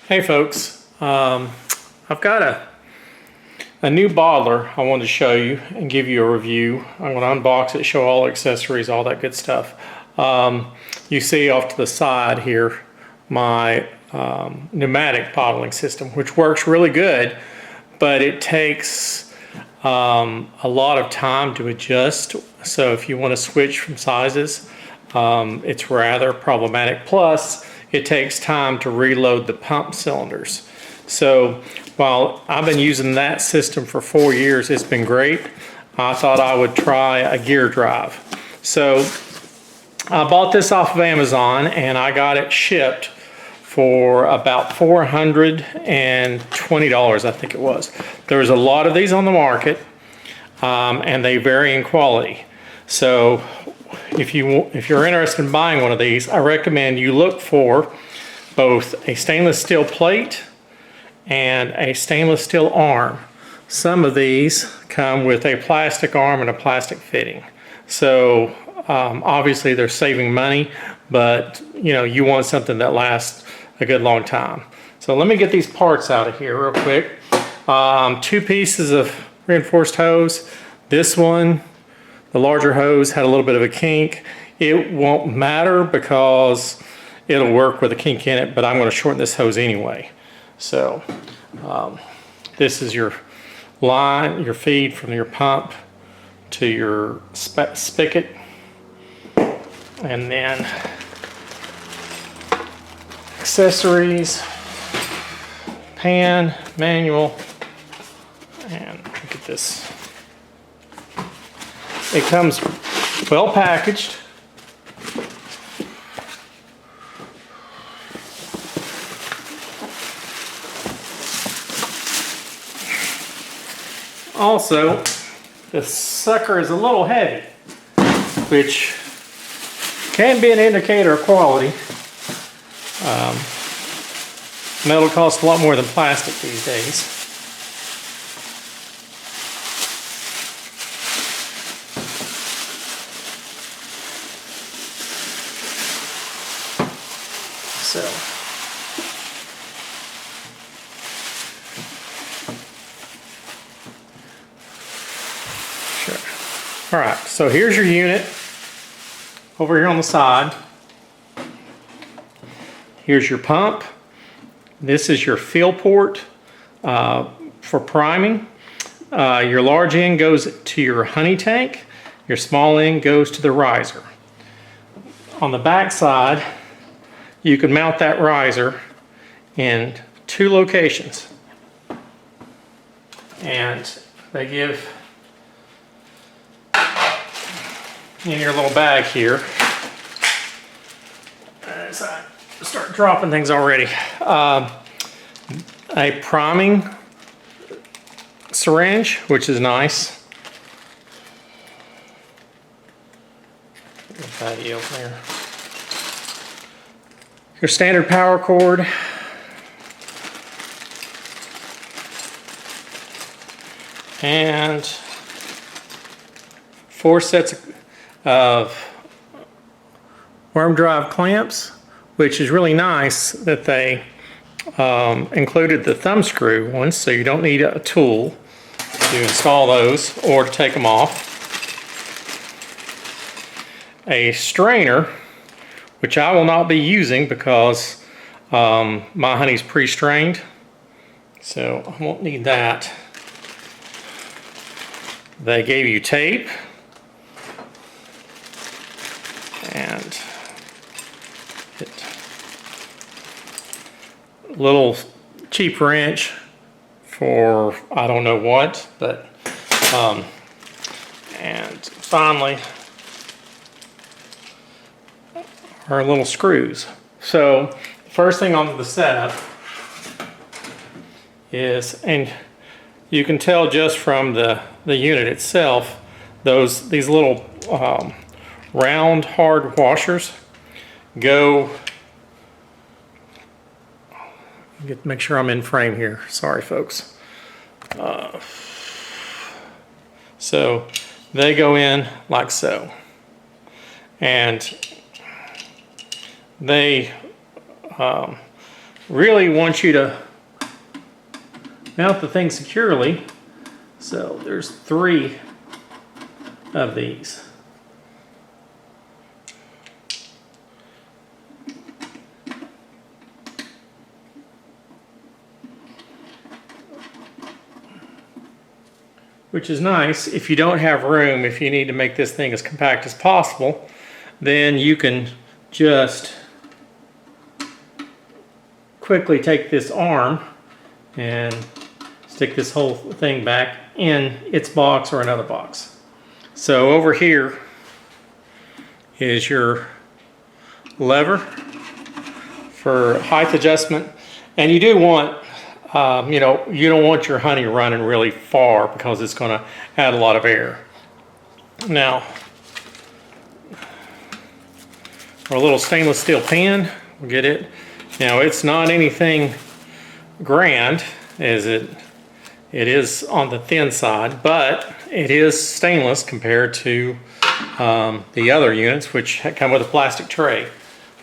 Hey folks, I've got a new bottler I wanted to show you and give you a review. I'm going to unbox it, show all accessories, all that good stuff. You see off to the side here my pneumatic bottling system, which works really good, but it takes a lot of time to adjust. So if you want to switch from sizes, it's rather problematic. Plus, it takes time to reload the pump cylinders. So while I've been using that system for 4 years, it's been great. I thought I would try a gear drive. So I bought this off of Amazon and I got it shipped for about $420, I think it was. There's a lot of these on the market and they vary in quality. So if you're interested in buying one of these, I recommend you look for both a stainless steel plate and a stainless steel arm. Some of these come with a plastic arm and a plastic fitting. So obviously they're saving money, but you want something that lasts a good long time. So let me get these parts out of here real quick. 2 pieces of reinforced hose. This one, the larger hose, had a little bit of a kink. It won't matter because it'll work with a kink in it, but I'm going to shorten this hose anyway. So this is your line, your feed from your pump to your spigot. And then accessories, pan, manual, and look at this. It comes well packaged. Also, the sucker is a little heavy, which can be an indicator of quality. Metal costs a lot more than plastic these days. So, sure. All right, so here's your unit over here on the side. Here's your pump. This is your fill port for priming. Your large end goes to your honey tank. Your small end goes to the riser. On the back side, you can mount that riser in 2 locations. And they give in your little bag here. As I start dropping things already. A priming syringe, which is nice. Get that open there. Your standard power cord. And 4 sets of worm drive clamps, which is really nice that they included the thumb screw ones, so you don't need a tool to install those or to take them off. A strainer, which I will not be using because my honey's pre-strained, so I won't need that. They gave you tape and a little cheap wrench for I don't know what, but and finally our little screws. So the first thing on the setup is, and you can tell just from the unit itself, these little round hard washers go, make sure I'm in frame here, sorry folks. So they go in like so, and they really want you to mount the thing securely. So there's 3 of these. Which is nice. If you don't have room, if you need to make this thing as compact as possible, then you can just quickly take this arm and stick this whole thing back in its box or another box. So over here is your lever for height adjustment. And you do want, you know, you don't want your honey running really far because it's going to add a lot of air. Now, our little stainless steel pan, we'll get it. Now it's not anything grand, as it is on the thin side, but it is stainless compared to the other units, which come with a plastic tray.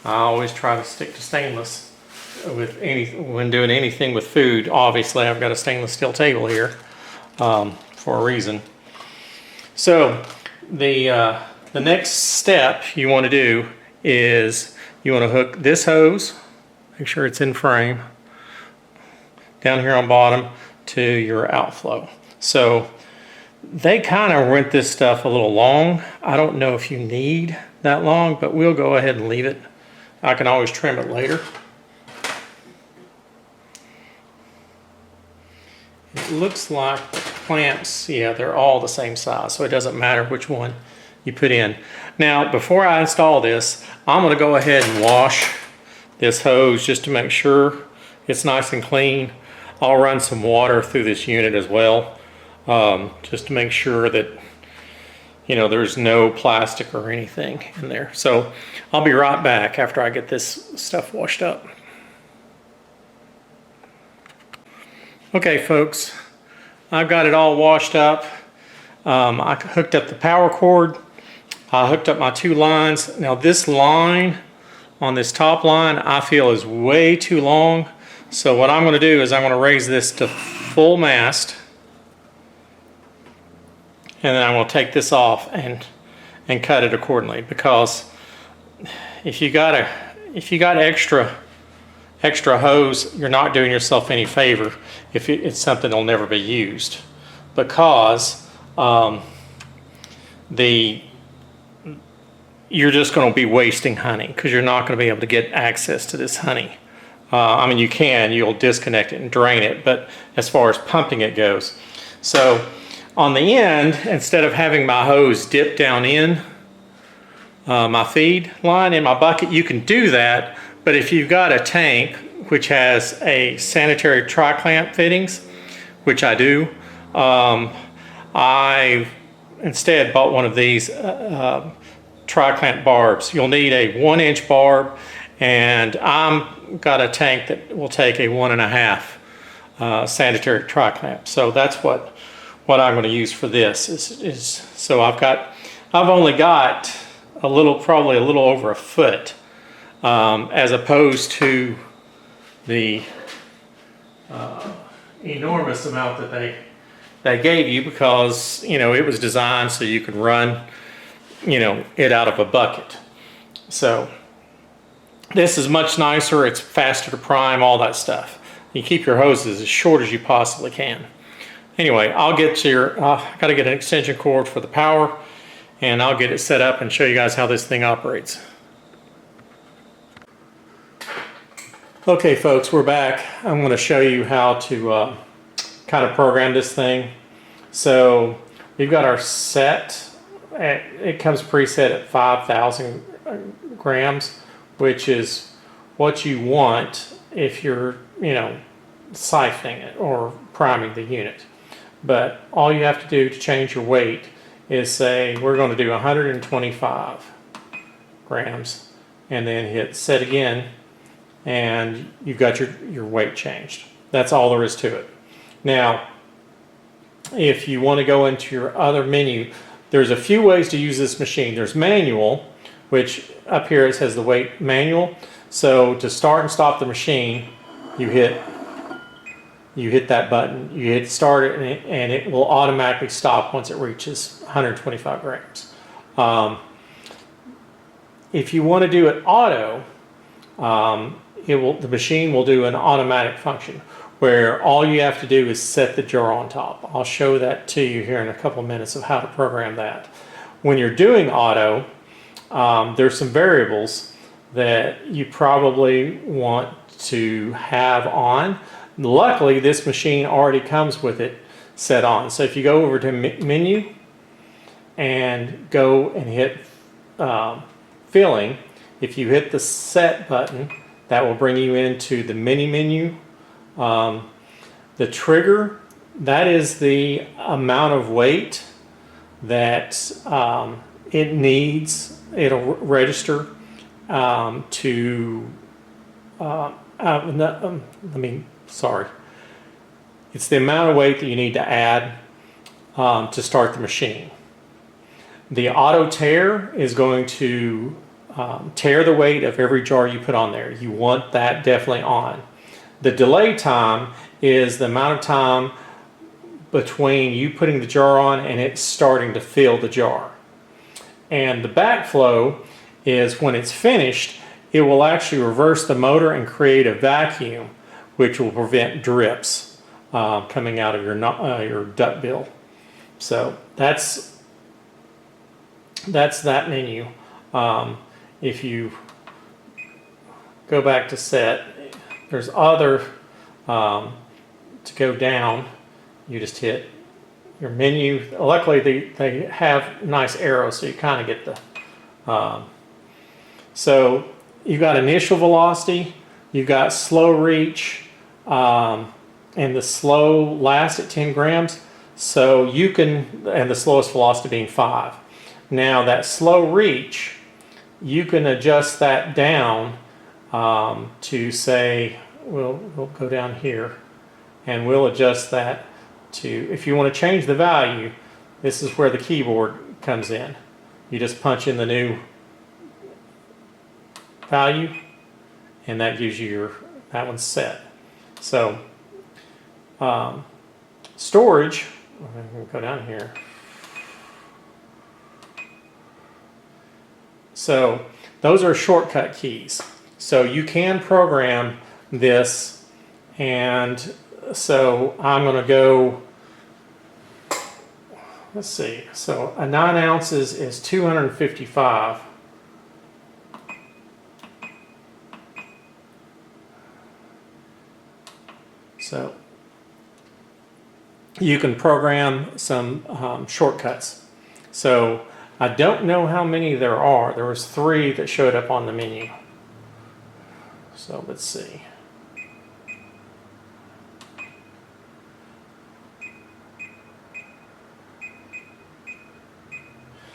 I always try to stick to stainless when doing anything with food. Obviously, I've got a stainless steel table here for a reason. So the next step you want to do is you want to hook this hose, make sure it's in frame, down here on bottom to your outflow. So they kind of rent this stuff a little long. I don't know if you need that long, but we'll go ahead and leave it. I can always trim it later. It looks like the clamps, yeah, they're all the same size, so it doesn't matter which one you put in. Now, before I install this, I'm going to go ahead and wash this hose just to make sure it's nice and clean. I'll run some water through this unit as well, just to make sure that, you know, there's no plastic or anything in there. So I'll be right back after I get this stuff washed up. Okay, folks, I've got it all washed up. I hooked up the power cord. I hooked up my 2 lines. Now this line on this top line I feel is way too long. So what I'm going to do is I'm going to raise this to full mast. And then I'm going to take this off and cut it accordingly, because if you got extra hose, you're not doing yourself any favor if it's something that'll never be used, because you're just going to be wasting honey, because you're not going to be able to get access to this honey. I mean, you'll disconnect it and drain it, but as far as pumping it goes. So on the end, instead of having my hose dip down in my feed line in my bucket, you can do that. But if you've got a tank which has a sanitary tri-clamp fittings, which I do, I instead bought one of these tri-clamp barbs. You'll need a 1-inch barb, and I've got a tank that will take a 1.5 sanitary tri-clamp. So that's what I'm going to use for this. So I've only got probably a little over a foot, as opposed to the enormous amount that they gave you, because, you know, it was designed so you could run, you know, it out of a bucket. So this is much nicer. It's faster to prime, all that stuff. You keep your hoses as short as you possibly can. Anyway, I'll get got to get an extension cord for the power, and I'll get it set up and show you guys how this thing operates. Okay, folks, we're back. I'm going to show you how to kind of program this thing. So we've got our set. It comes preset at 5,000 grams, which is what you want if you're, you know, siphoning it or priming the unit. But all you have to do to change your weight is say we're going to do 125 grams, and then hit set again, and you've got your weight changed. That's all there is to it. Now, if you want to go into your other menu, there's a few ways to use this machine. There's manual, which up here it says the weight manual. So to start and stop the machine, you hit that button, you hit start it, and it will automatically stop once it reaches 125 grams. If you want to do it auto, the machine will do an automatic function where all you have to do is set the jar on top. I'll show that to you here in a couple minutes of how to program that. When you're doing auto, there's some variables that you probably want to have on. Luckily, this machine already comes with it set on. So if you go over to menu and go and hit filling, if you hit the set button, that will bring you into the mini menu. The trigger, that is the amount of weight that it needs. It'll register it's the amount of weight that you need to add to start the machine. The auto tear is going to tear the weight of every jar you put on there. You want that definitely on. The delay time is the amount of time between you putting the jar on and it starting to fill the jar. And the backflow is when it's finished, it will actually reverse the motor and create a vacuum, which will prevent drips coming out of your duct bill. So that's that menu. If you go back to set, there's other, to go down, you just hit your menu. Luckily they have nice arrows, so you kind of get the, so you've got initial velocity, you've got slow reach, and the slow last at 10 grams. So you can, and the slowest velocity being 5. Now that slow reach, you can adjust that down to say, we'll go down here and we'll adjust that to, if you want to change the value, this is where the keyboard comes in. You just punch in the new value and that gives you that one's set. So storage, we'll go down here. So those are shortcut keys. So you can program this, and so I'm going to go, let's see, so a 9 ounces is 255. So you can program some shortcuts. So I don't know how many there are. There was 3 that showed up on the menu. So let's see.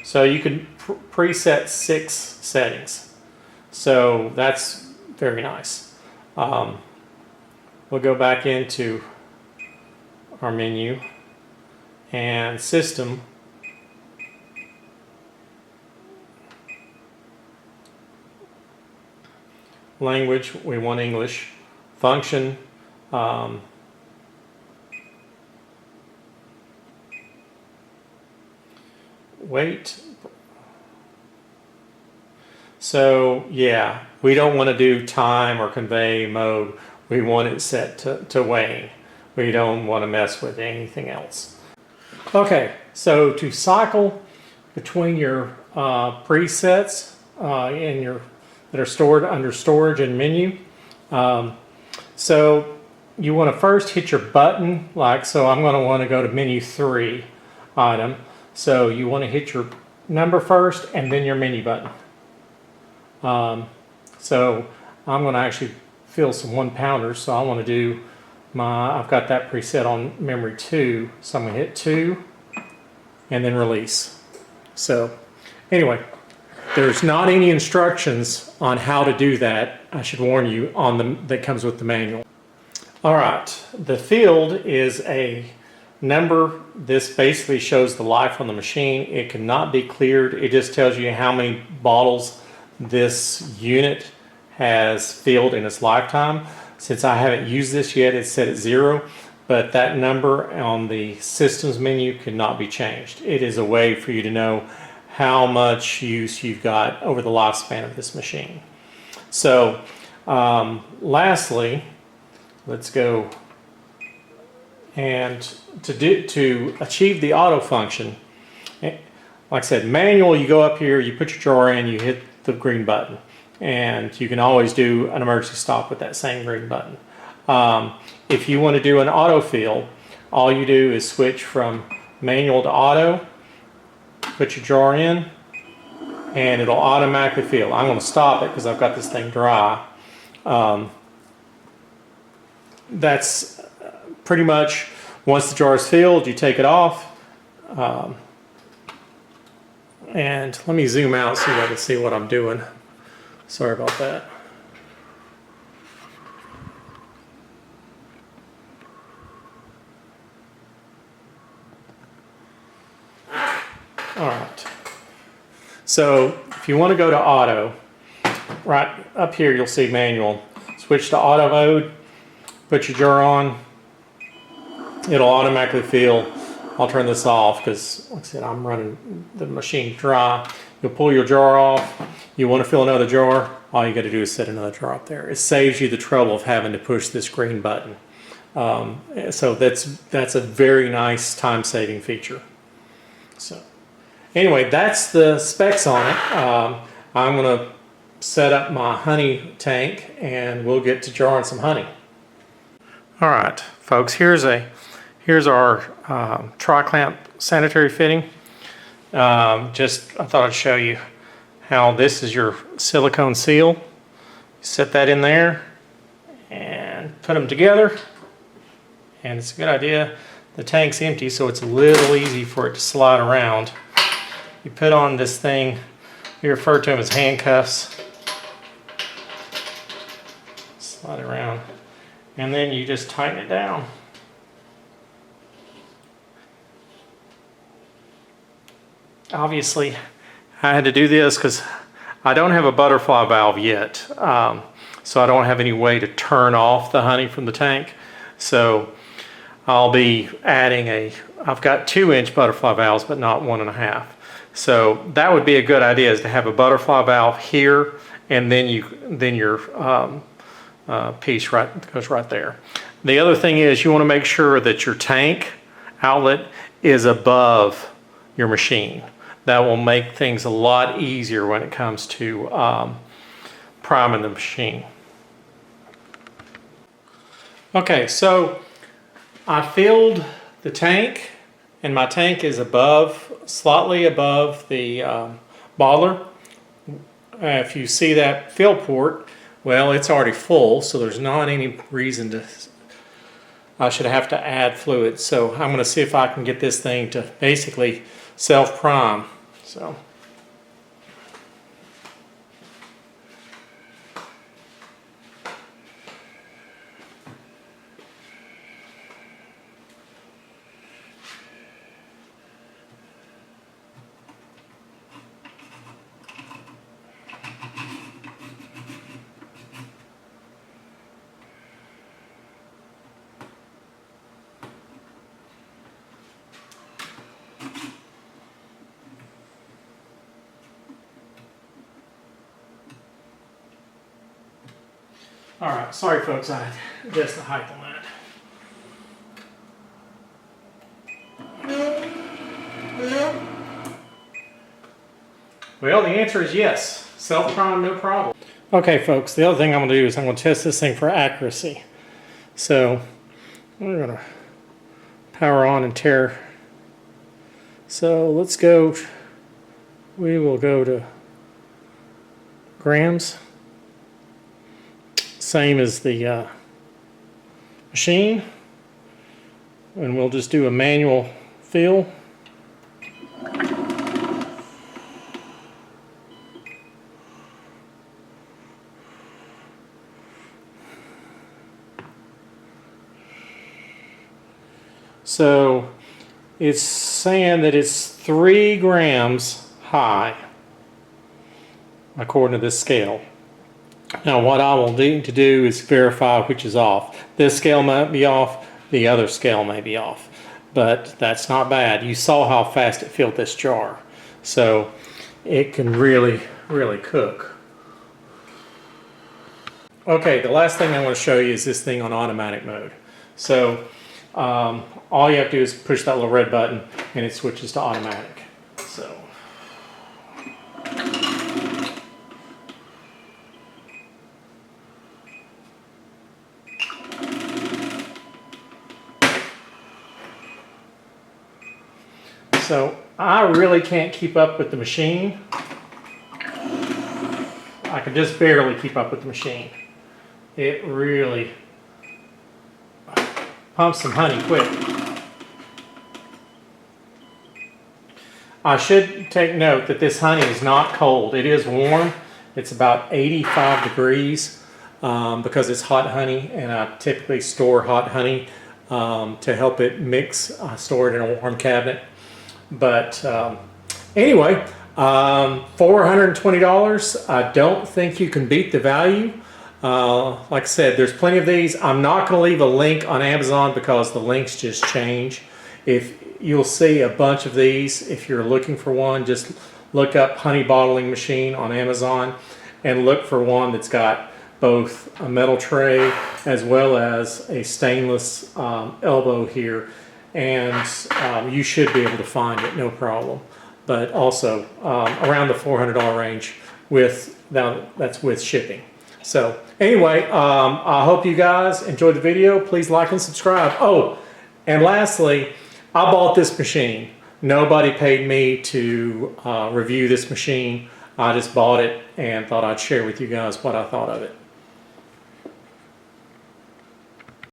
So you can preset 6 settings. So that's very nice. We'll go back into our menu and system. Language, we want English. Function, weight. So yeah, we don't want to do time or convey mode. We want it set to weighing. We don't want to mess with anything else. Okay, so to cycle between your presets that are stored under storage and menu. So you want to first hit your button, like so I'm going to want to go to menu 3 item. So you want to hit your number first and then your menu button. So I'm going to actually fill some 1-pounders. So I want to do I've got that preset on memory 2. So I'm going to hit 2 and then release. So anyway, there's not any instructions on how to do that. I should warn you that comes with the manual. All right, the field is a number. This basically shows the life on the machine. It cannot be cleared. It just tells you how many bottles this unit has filled in its lifetime. Since I haven't used this yet, it's set at 0, but that number on the systems menu cannot be changed. It is a way for you to know how much use you've got over the lifespan of this machine. So lastly, let's go, and to achieve the auto function, like I said, manual, you go up here, you put your drawer in, you hit the green button, and you can always do an emergency stop with that same green button. If you want to do an autofill, all you do is switch from manual to auto, put your drawer in, and it'll automatically fill. I'm going to stop it because I've got this thing dry. That's pretty much, once the jar is filled, you take it off. And let me zoom out so you can see what I'm doing. Sorry about that. All right. So if you want to go to auto, right up here you'll see manual. Switch to auto mode, put your jar on, it'll automatically fill. I'll turn this off because, like I said, I'm running the machine dry. You'll pull your jar off. You want to fill another jar, all you got to do is set another jar up there. It saves you the trouble of having to push this green button. So that's a very nice time-saving feature. So anyway, that's the specs on it. I'm going to set up my honey tank and we'll get to jarring some honey. All right, folks, here's our tri-clamp sanitary fitting. I thought I'd show you how this is your silicone seal. You set that in there and put them together, and it's a good idea. The tank's empty, so it's a little easy for it to slide around. You put on this thing, we refer to them as handcuffs. Slide it around, and then you just tighten it down. Obviously, I had to do this because I don't have a butterfly valve yet, so I don't have any way to turn off the honey from the tank. So I'll be adding I've got 2-inch butterfly valves, but not 1.5. So that would be a good idea, is to have a butterfly valve here, and then your piece goes right there. The other thing is, you want to make sure that your tank outlet is above your machine. That will make things a lot easier when it comes to priming the machine. Okay, so I filled the tank, and my tank is slightly above the bottler. If you see that fill port, well, it's already full, so there's not any reason I should have to add fluid. So I'm going to see if I can get this thing to basically self-prime. So all right, sorry folks, I adjust the height on that. Well, the answer is yes. Self-prime, no problem. Okay folks, the other thing I'm going to do is I'm going to test this thing for accuracy. So we're going to power on and tear. So let's go, we will go to grams. Same as the machine, and we'll just do a manual fill. So it's saying that it's 3 grams high according to this scale. Now what I will need to do is verify which is off. This scale might be off, the other scale may be off, but that's not bad. You saw how fast it filled this jar. So it can really, really cook. Okay, the last thing I want to show you is this thing on automatic mode. So all you have to do is push that little red button and it switches to automatic. So I really can't keep up with the machine. I can just barely keep up with the machine. It really pumps some honey quick. I should take note that this honey is not cold. It is warm. It's about 85 degrees because it's hot honey, and I typically store hot honey to help it mix. I store it in a warm cabinet. But anyway, $420, I don't think you can beat the value. Like I said, there's plenty of these. I'm not going to leave a link on Amazon because the links just change. If you'll see a bunch of these, if you're looking for one, just look up honey bottling machine on Amazon and look for one that's got both a metal tray as well as a stainless elbow here. And you should be able to find it, no problem. But also around the $400 range that's with shipping. So anyway, I hope you guys enjoyed the video. Please like and subscribe. Oh, and lastly, I bought this machine. Nobody paid me to review this machine. I just bought it and thought I'd share with you guys what I thought of it.